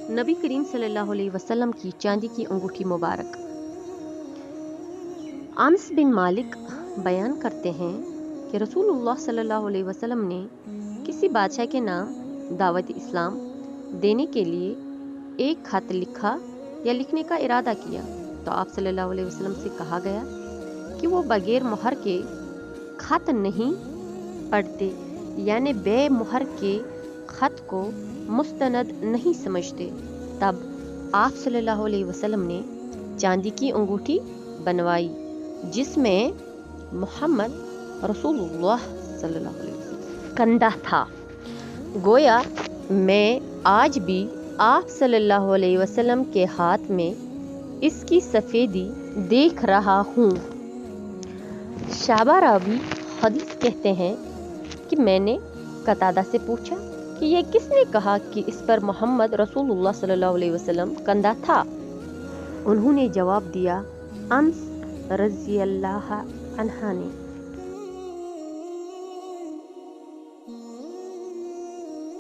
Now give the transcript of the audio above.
नबी करीम सल्लल्लाहु अलैहि वसल्लम की चांदी की अंगूठी मुबारक। अनस बिन मालिक बयान करते हैं कि रसूलुल्लाह सल्लल्लाहु अलैहि वसल्लम ने किसी बादशाह के नाम दावत इस्लाम देने के लिए एक खत लिखा या लिखने का इरादा किया तो आप सल्लल्लाहु अलैहि वसल्लम से कहा गया कि वो बगैर मुहर के खत नहीं पढ़ते, यानी बे मुहर के खत को मुस्तनद नहीं समझते। तब आप सल्लल्लाहु अलैहि वसल्लम ने चांदी की अंगूठी बनवाई जिसमें मोहम्मद रसूलुल्लाह सल्लल्लाहु अलैहि वसल्लम कंधा था। गोया मैं आज भी आप सल्लल्लाहु अलैहि वसल्लम के हाथ में इसकी सफ़ेदी देख रहा हूँ। शाबा रावी हदीस कहते हैं कि मैंने कतादा से पूछा कि यह किसने कहा कि इस पर मोहम्मद रसूलुल्लाह सल्लल्लाहु अलैहि वसल्लम कंधा था। उन्होंने जवाब दिया, अनस रज़ियल्लाहु अन्हा ने।